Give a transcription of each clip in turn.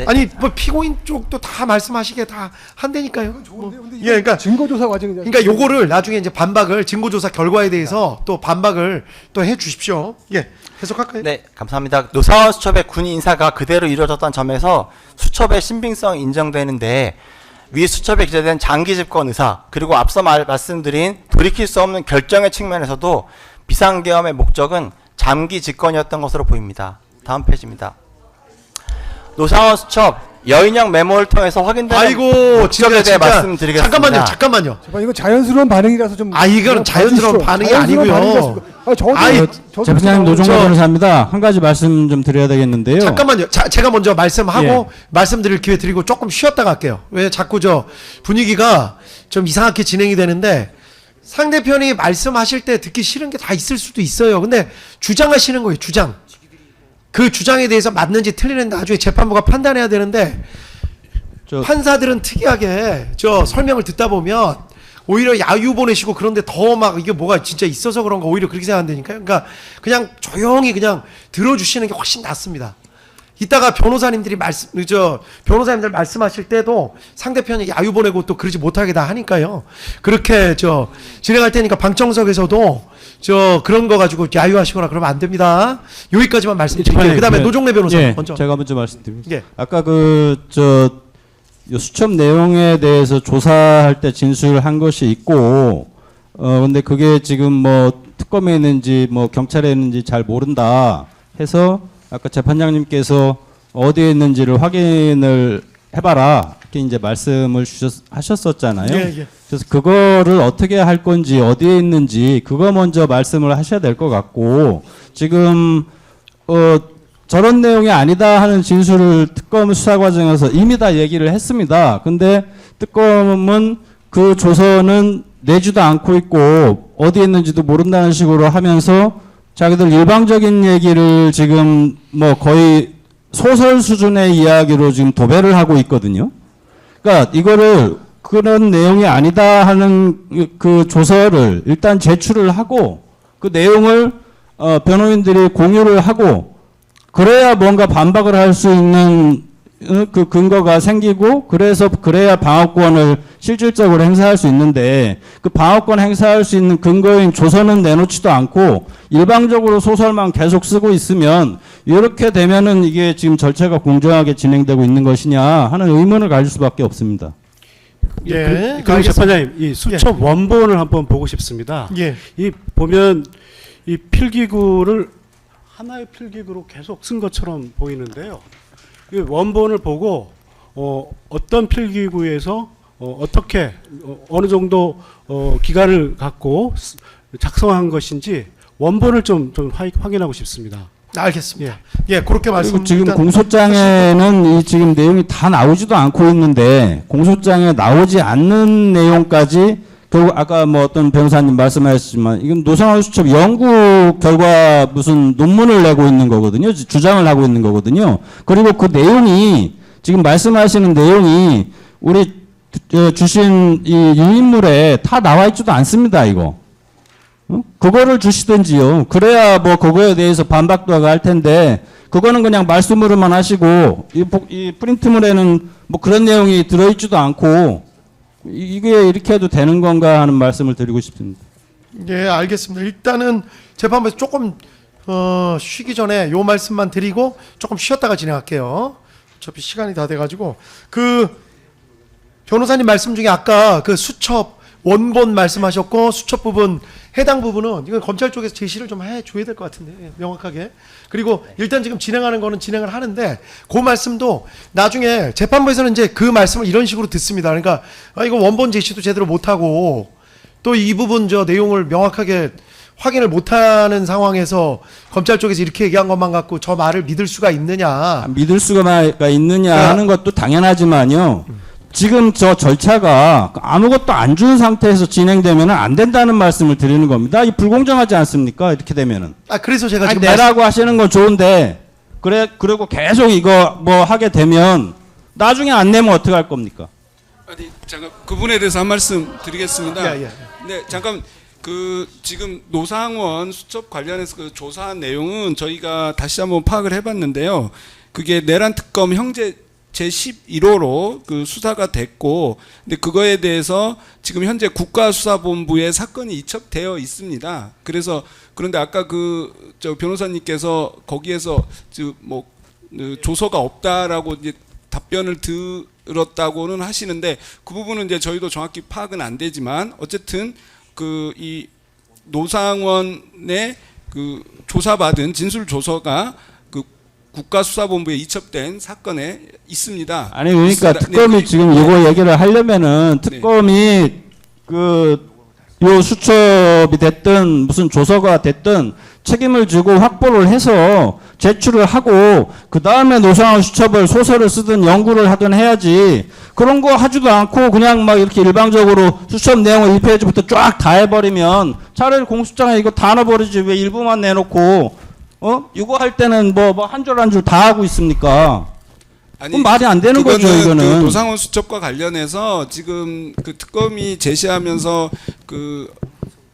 네. 아니 뭐 피고인 쪽도 다 말씀하시게 다 한다니까요. 예, 그러니까 증거조사 과정이 그러니까 요거를 나중에 이제 반박을 증거조사 결과에 대해서 또 반박을 또 해주십시오. 예, 계속할까요? 네, 감사합니다. 노사원 수첩의 군 인사가 그대로 이루어졌던 점에서 수첩의 신빙성 인정되는데 위 수첩에 기재된 장기 집권 의사 그리고 앞서 말씀드린 돌이킬 수 없는 결정의 측면에서도 비상계엄의 목적은 장기 집권이었던 것으로 보입니다. 다음 페이지입니다. 노사원 수첩 여인형 메모를 통해서 확인되는 아이고 목적에 대해 말씀드리겠습니다. 잠깐만요. 이거 자연스러운 반응이라서 좀. 이건 자연스러운 반응이 아니고요. 저도 재판장님 노종래 저- 변호사입니다. 한 가지 말씀 좀 드려야 되겠는데요. 잠깐만요. 제가 먼저 말씀하고 예. 말씀드릴 기회 드리고 조금 쉬었다 갈게요. 왜 자꾸 저 분위기가 좀 이상하게 진행이 되는데 상대편이 말씀하실 때 듣기 싫은 게 다 있을 수도 있어요. 근데 주장하시는 거예요. 주장. 그 주장에 대해서 맞는지 틀리는지 나중에 재판부가 판단해야 되는데 판사들은 특이하게 저 설명을 듣다 보면 오히려 야유 보내시고 그런데 더 막 이게 뭐가 진짜 있어서 그런가 오히려 그렇게 생각한다니까요. 그러니까 그냥 조용히 그냥 들어주시는 게 훨씬 낫습니다. 이따가 변호사님들 말씀하실 때도 상대편이 야유 보내고 또 그러지 못하게 다 하니까요. 그렇게 진행할 테니까 방청석에서도 그런 거 가지고 야유하시거나 그러면 안 됩니다. 여기까지만 말씀드릴게요. 그다음에 노종래 변호사 먼저. 제가 먼저 말씀드립니다. 예. 아까 요 수첩 내용에 대해서 조사할 때 진술한 것이 있고, 근데 그게 지금 뭐 특검에 있는지 뭐 경찰에 있는지 잘 모른다 해서 아까 재판장님께서 어디에 있는지를 확인을 해봐라 이렇게 이제 말씀을 하셨었잖아요. 예. 그래서 그거를 어떻게 할 건지 어디에 있는지 그거 먼저 말씀을 하셔야 될 것 같고 지금 저런 내용이 아니다 하는 진술을 특검 수사 과정에서 이미 다 얘기를 했습니다. 근데 특검은 그 조서는 내지도 않고 있고 어디에 있는지도 모른다는 식으로 하면서 자기들 일방적인 얘기를 지금 뭐 거의 소설 수준의 이야기로 지금 도배를 하고 있거든요. 그러니까 이거를 그런 내용이 아니다 하는 그 조서를 일단 제출을 하고 그 내용을 변호인들이 공유를 하고 그래야 뭔가 반박을 할 수 있는 그 근거가 생기고 그래야 방어권을 실질적으로 행사할 수 있는데 그 방어권 행사할 수 있는 근거인 조서는 내놓지도 않고 일방적으로 소설만 계속 쓰고 있으면 이렇게 되면은 이게 지금 절차가 공정하게 진행되고 있는 것이냐 하는 의문을 가질 수밖에 없습니다. 예. 그럼 재판장님 이 수첩 원본을 한번 보고 싶습니다. 예. 이 보면 이 필기구를 하나의 필기구로 계속 쓴 것처럼 보이는데요. 이 원본을 보고 어떤 필기구에서 어떻게 어느 정도 기간을 갖고 작성한 것인지 원본을 좀 확인하고 싶습니다. 알겠습니다. 예, 그렇게 말씀. 그리고 지금 공소장에는 이 지금 내용이 다 나오지도 않고 있는데 공소장에 나오지 않는 내용까지 결국 아까 뭐 어떤 변호사님 말씀하셨지만 이건 노사원 수첩 연구 결과 무슨 논문을 내고 있는 거거든요. 주장을 하고 있는 거거든요. 그리고 그 내용이 지금 말씀하시는 내용이 우리 주신 이 유인물에 다 나와 있지도 않습니다. 이거. 그거를 주시든지요. 그래야 뭐 그거에 대해서 반박도 하고 할 텐데 그거는 그냥 말씀으로만 하시고 이 프린트물에는 뭐 그런 내용이 들어있지도 않고 이게 이렇게 해도 되는 건가 하는 말씀을 드리고 싶습니다. 예, 알겠습니다. 일단은 재판부에서 조금 쉬기 전에 요 말씀만 드리고 조금 쉬었다가 진행할게요. 어차피 시간이 다 돼가지고 그 변호사님 말씀 중에 아까 그 수첩 원본 말씀하셨고 수첩 부분 해당 부분은 이건 검찰 쪽에서 제시를 좀 해줘야 될 것 같은데 명확하게. 그리고 일단 지금 진행하는 거는 진행을 하는데 그 말씀도 나중에 재판부에서는 이제 그 말씀을 이런 식으로 듣습니다. 그러니까 이거 원본 제시도 제대로 못하고 또 이 부분 내용을 명확하게 확인을 못하는 상황에서 검찰 쪽에서 이렇게 얘기한 것만 갖고 저 말을 믿을 수가 있느냐. 믿을 수가 있느냐 하는 것도 당연하지만요. 지금 저 절차가 아무것도 안 준 상태에서 진행되면 안 된다는 말씀을 드리는 겁니다. 이 불공정하지 않습니까? 이렇게 되면은. 그래서 제가 지금 내라고 하시는 건 좋은데 그리고 계속 이거 뭐 하게 되면 나중에 안 내면 어떻게 할 겁니까? 아니 잠깐 그 부분에 대해서 한 말씀 드리겠습니다. 예. 네, 잠깐 지금 노상원 수첩 관련해서 그 조사한 내용은 저희가 다시 한번 파악을 해봤는데요. 그게 내란 특검 형제 제11호로 그 수사가 됐고, 근데 그거에 대해서 지금 현재 국가수사본부에 사건이 이첩되어 있습니다. 그래서 그런데 아까 저 변호사님께서 거기에서 조서가 없다라고 이제 답변을 들었다고는 하시는데, 그 부분은 이제 저희도 정확히 파악은 안 되지만 어쨌든 이 노상원의 조사받은 진술 조서가 국가수사본부에 이첩된 사건에 있습니다. 아니 그러니까 있습니다. 특검이 네, 지금 이거 얘기를 하려면은 특검이 요 수첩이 됐든 무슨 조서가 됐든 책임을 지고 확보를 해서 제출을 하고 그 다음에 노상원 수첩을 소설을 쓰든 연구를 하든 해야지, 그런 거 하지도 않고 그냥 막 이렇게 일방적으로 수첩 내용을 1페이지부터 쫙 다 해버리면 차라리 공소장에 이거 다 넣어버리지 왜 일부만 내놓고 이거 할 때는 뭐 한 줄 한 줄 다 하고 있습니까? 그건 말이 안 되는 거죠, 이거는. 그 노상원 수첩과 관련해서 지금 그 특검이 제시하면서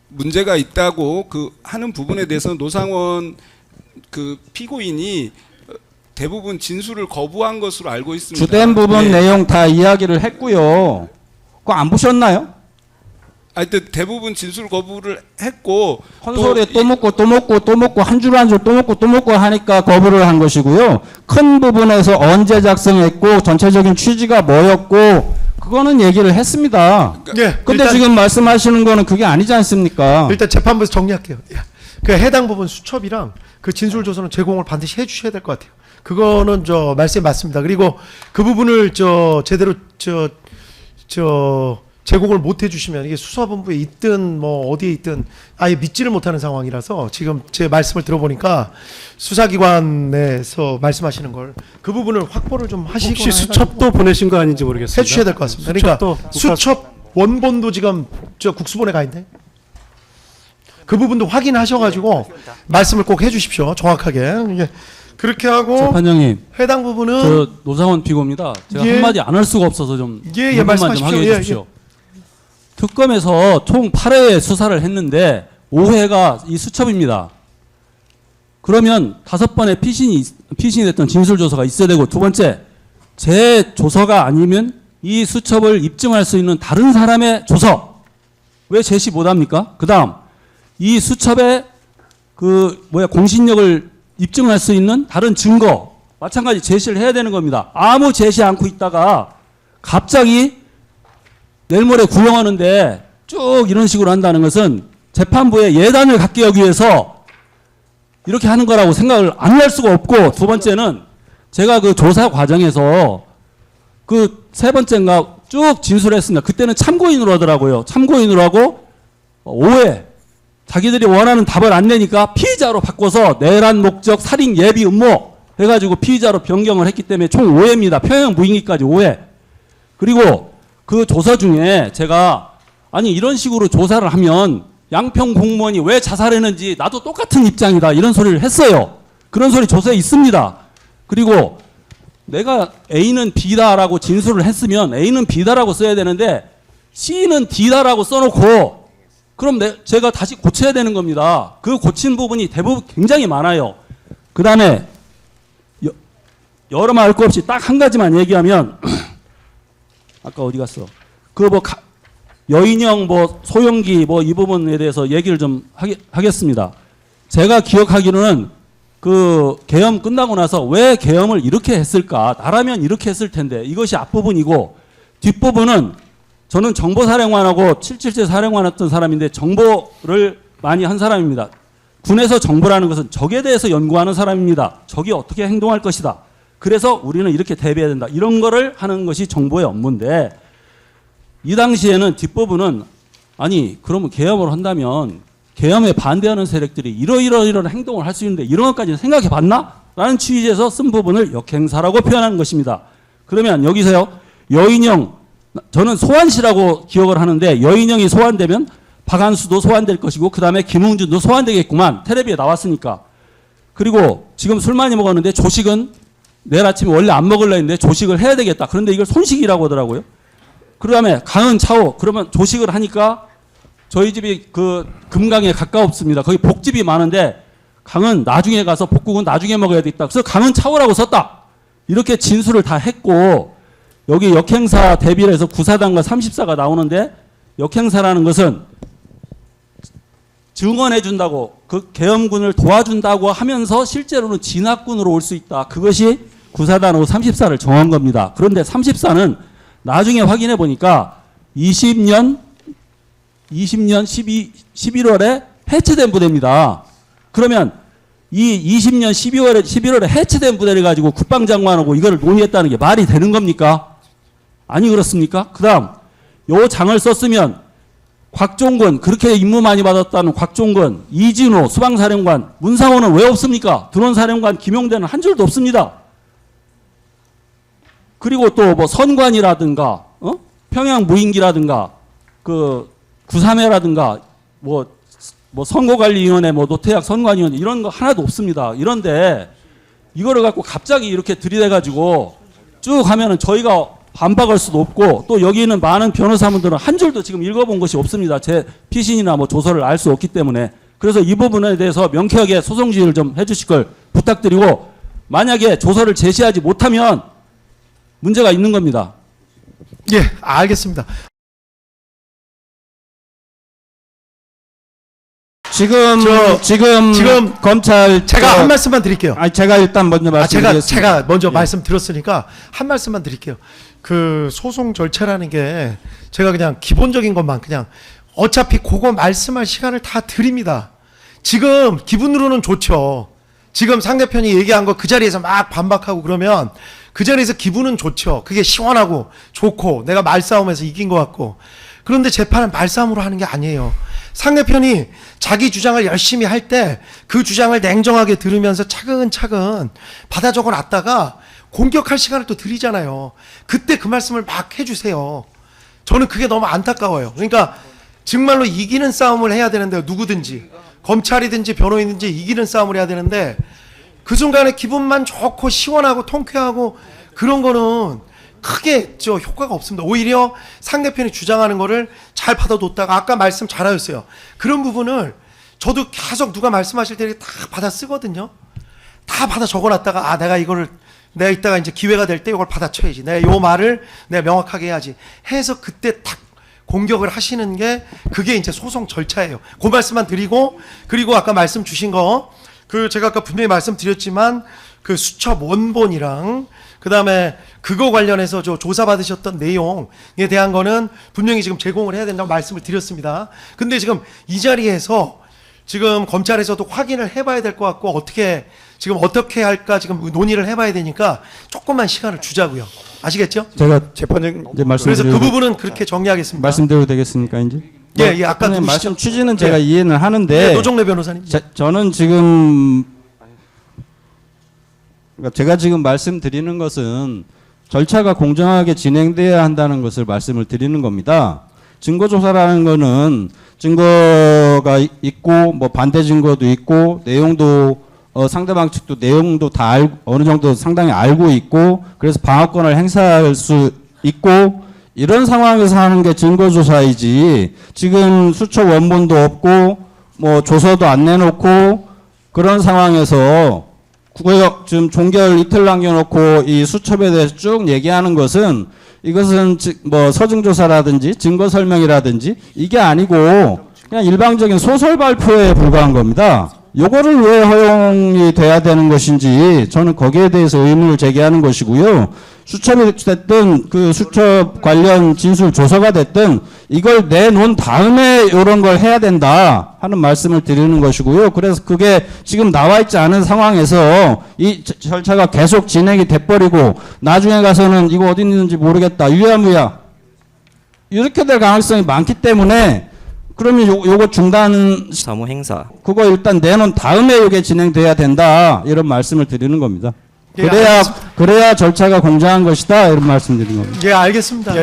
문제가 있다고 하는 부분에 대해서는 노상원 피고인이 대부분 진술을 거부한 것으로 알고 있습니다. 주된 부분 네. 내용 다 이야기를 했고요. 그거 안 보셨나요? 하여튼 대부분 진술 거부를 했고, 헌소리에 또 먹고 한 줄 한 줄 또 먹고 하니까 거부를 한 것이고요. 큰 부분에서 언제 작성했고 전체적인 취지가 뭐였고 그거는 얘기를 했습니다. 예. 근데 일단, 지금 말씀하시는 거는 그게 아니지 않습니까? 일단 재판부에서 정리할게요. 예. 그 해당 부분 수첩이랑 그 진술 조서는 제공을 반드시 해주셔야 될 것 같아요. 그거는 말씀이 맞습니다. 그리고 그 부분을 제대로 제공을 못 해주시면 이게 수사본부에 있든 뭐 어디에 있든 아예 믿지를 못하는 상황이라서 지금 제 말씀을 들어보니까 수사기관에서 말씀하시는 걸 그 부분을 확보를 좀 하시거나 혹시 수첩도 보내신 거 아닌지 모르겠습니다. 해주셔야 될 것 같습니다. 그러니까 수첩 원본도 지금 원본에 가 있네. 그 부분도 확인하셔가지고 말씀을 꼭 해주십시오. 정확하게. 이게 그렇게 하고 재판장님, 해당 부분은 저 노상원 피고입니다. 제가 예. 한마디 안 할 수가 없어서 좀 예, 좀 말씀하십시오. 하게 예, 해주십시오. 특검에서 총 8회 수사를 했는데 5회가 이 수첩입니다. 그러면 5번의 피신이 됐던 진술조서가 있어야 되고, 두 번째, 제 조서가 아니면 이 수첩을 입증할 수 있는 다른 사람의 조서 왜 제시 못합니까? 그 다음 이 수첩의 공신력을 입증할 수 있는 다른 증거 마찬가지 제시를 해야 되는 겁니다. 아무 제시 않고 있다가 갑자기 내일 모레 구형하는데 쭉 이런 식으로 한다는 것은 재판부의 예단을 갖기 위해서 이렇게 하는 거라고 생각을 안 할 수가 없고, 두 번째는 제가 그 조사 과정에서 세 번째인가 쭉 진술했습니다. 그때는 참고인으로 하더라고요. 참고인으로 하고 5회 자기들이 원하는 답을 안 내니까 피의자로 바꿔서 내란 목적 살인 예비 음모 해가지고 피의자로 변경을 했기 때문에 총 5회입니다. 평형 무인기까지 5회. 그리고 그 조서 중에 제가 아니 이런 식으로 조사를 하면 양평 공무원이 왜 자살했는지 나도 똑같은 입장이다 이런 소리를 했어요. 그런 소리 조서에 있습니다. 그리고 내가 A는 B다라고 진술을 했으면 A는 B다라고 써야 되는데 C는 D다라고 써놓고 그럼 제가 다시 고쳐야 되는 겁니다. 그 고친 부분이 대부분 굉장히 많아요. 그 다음에 여러 말 할 거 없이 딱 한 가지만 얘기하면 아까 어디 갔어? 여인형 소형기 이 부분에 대해서 얘기를 좀 하겠습니다. 제가 기억하기로는 계엄 끝나고 나서 왜 계엄을 이렇게 했을까? 나라면 이렇게 했을 텐데 이것이 앞부분이고, 뒷부분은 저는 정보사령관하고 777 사령관했던 사람인데 정보를 많이 한 사람입니다. 군에서 정보라는 것은 적에 대해서 연구하는 사람입니다. 적이 어떻게 행동할 것이다. 그래서 우리는 이렇게 대비해야 된다. 이런 거를 하는 것이 정보의 업무인데, 이 당시에는 뒷부분은 아니 그러면 계엄을 한다면 계엄에 반대하는 세력들이 이런 행동을 할 수 있는데 이런 것까지 생각해 봤나? 라는 취지에서 쓴 부분을 역행사라고 표현하는 것입니다. 그러면 여기서요, 여인형, 저는 소환시라고 기억을 하는데 여인형이 소환되면 박한수도 소환될 것이고 그 다음에 김웅준도 소환되겠구만. 텔레비에 나왔으니까. 그리고 지금 술 많이 먹었는데 조식은 내일 아침에 원래 안 먹으려 했는데 조식을 해야 되겠다. 그런데 이걸 손식이라고 하더라고요. 그 다음에 강은 차오. 그러면 조식을 하니까 저희 집이 금강에 가까웠습니다. 거기 복집이 많은데 강은 나중에 가서 복국은 나중에 먹어야 되겠다. 그래서 강은 차오라고 썼다. 이렇게 진술을 다 했고 여기 역행사 대비를 해서 구사단과 34가 나오는데 역행사라는 것은 증언해 준다고 그 계엄군을 도와준다고 하면서 실제로는 진압군으로 올 수 있다. 그것이 구사단하고 34를 정한 겁니다. 그런데 34는 나중에 확인해 보니까 20년 11월에 해체된 부대입니다. 그러면 이 20년 11월에 해체된 부대를 가지고 국방장관하고 이거를 논의했다는 게 말이 되는 겁니까? 아니 그렇습니까? 그다음 요 장을 썼으면 곽종근 그렇게 임무 많이 받았다는 곽종근, 이진호 수방사령관, 문상호는 왜 없습니까? 드론사령관 김용대는 한 줄도 없습니다. 그리고 또 뭐 선관이라든가 평양 무인기라든가 그 구삼회라든가 뭐 선거관리위원회 뭐 노태학 선관위원회 이런 거 하나도 없습니다. 이런데 이거를 갖고 갑자기 이렇게 들이대가지고 쭉 하면은 저희가 반박할 수도 없고 또 여기 있는 많은 변호사분들은 한 줄도 지금 읽어본 것이 없습니다. 제 피신이나 뭐 조서를 알 수 없기 때문에. 그래서 이 부분에 대해서 명쾌하게 소송 지휘를 좀 해주실 걸 부탁드리고 만약에 조서를 제시하지 못하면 문제가 있는 겁니다. 예, 알겠습니다. 지금 검찰 제가 한 말씀만 드릴게요. 제가 일단 먼저 말씀드리겠습니다. 제가 먼저 예. 말씀드렸으니까 한 말씀만 드릴게요. 그 소송 절차라는 게 제가 그냥 기본적인 것만 그냥 어차피 그거 말씀할 시간을 다 드립니다. 지금 기분으로는 좋죠. 지금 상대편이 얘기한 거 그 자리에서 막 반박하고 그러면 그 자리에서 기분은 좋죠. 그게 시원하고 좋고 내가 말싸움에서 이긴 것 같고. 그런데 재판은 말싸움으로 하는 게 아니에요. 상대편이 자기 주장을 열심히 할 때 그 주장을 냉정하게 들으면서 차근차근 받아 적어 놨다가 공격할 시간을 또 드리잖아요. 그때 그 말씀을 막 해주세요. 저는 그게 너무 안타까워요. 그러니까 정말로 이기는 싸움을 해야 되는데 누구든지 검찰이든지 변호인든지 이기는 싸움을 해야 되는데 그 순간에 기분만 좋고 시원하고 통쾌하고 그런 거는 크게 효과가 없습니다. 오히려 상대편이 주장하는 거를 잘 받아뒀다가 아까 말씀 잘하셨어요. 그런 부분을 저도 계속 누가 말씀하실 때 다 받아 쓰거든요. 다 받아 적어놨다가 내가 이거를 내가 이따가 이제 기회가 될 때 이걸 받아쳐야지. 내가 요 말을 내가 명확하게 해야지. 해서 그때 딱 공격을 하시는 게 그게 이제 소송 절차예요. 그 말씀만 드리고 그리고 아까 말씀 주신 거 그 제가 아까 분명히 말씀드렸지만 그 수첩 원본이랑 그다음에 그거 관련해서 조사 받으셨던 내용에 대한 거는 분명히 지금 제공을 해야 된다고 말씀을 드렸습니다. 근데 지금 이 자리에서 지금 검찰에서도 확인을 해봐야 될 것 같고 어떻게 할까 지금 논의를 해봐야 되니까 조금만 시간을 주자고요. 아시겠죠? 제가 재판장 이제 그래서 그 부분은 그렇게 정리하겠습니다. 말씀드려도 되겠습니까 이제? 예, 아까 말씀 누구시죠? 취지는 제가 예. 이해는 하는데 네, 노정래 변호사님. 저는 지금 그러니까 제가 지금 말씀드리는 것은 절차가 공정하게 진행돼야 한다는 것을 말씀을 드리는 겁니다. 증거조사라는 거는 증거가 있고 뭐 반대 증거도 있고 내용도 상대방 측도 내용도 다 어느 정도 상당히 알고 있고 그래서 방어권을 행사할 수 있고 이런 상황에서 하는 게 증거조사이지 지금 수첩 원본도 없고 뭐 조서도 안 내놓고 그런 상황에서 구역 지금 종결 이틀 남겨놓고 이 수첩에 대해서 쭉 얘기하는 것은 이것은 뭐 서증조사라든지 증거설명이라든지 이게 아니고 그냥 일방적인 소설 발표에 불과한 겁니다. 요거를 왜 허용이 돼야 되는 것인지 저는 거기에 대해서 의문을 제기하는 것이고요. 수첩이 됐든 그 수첩 관련 진술 조서가 됐든 이걸 내놓은 다음에 이런 걸 해야 된다 하는 말씀을 드리는 것이고요. 그래서 그게 지금 나와 있지 않은 상황에서 이 절차가 계속 진행이 돼버리고 나중에 가서는 이거 어디 있는지 모르겠다. 유야무야. 이렇게 될 가능성이 많기 때문에 그러면 요거 중단 사무 행사 그거 일단 내놓은 다음에 이게 진행돼야 된다 이런 말씀을 드리는 겁니다. 그래야 절차가 공정한 것이다 이런 말씀드리는 겁니다. 예, 알겠습니다.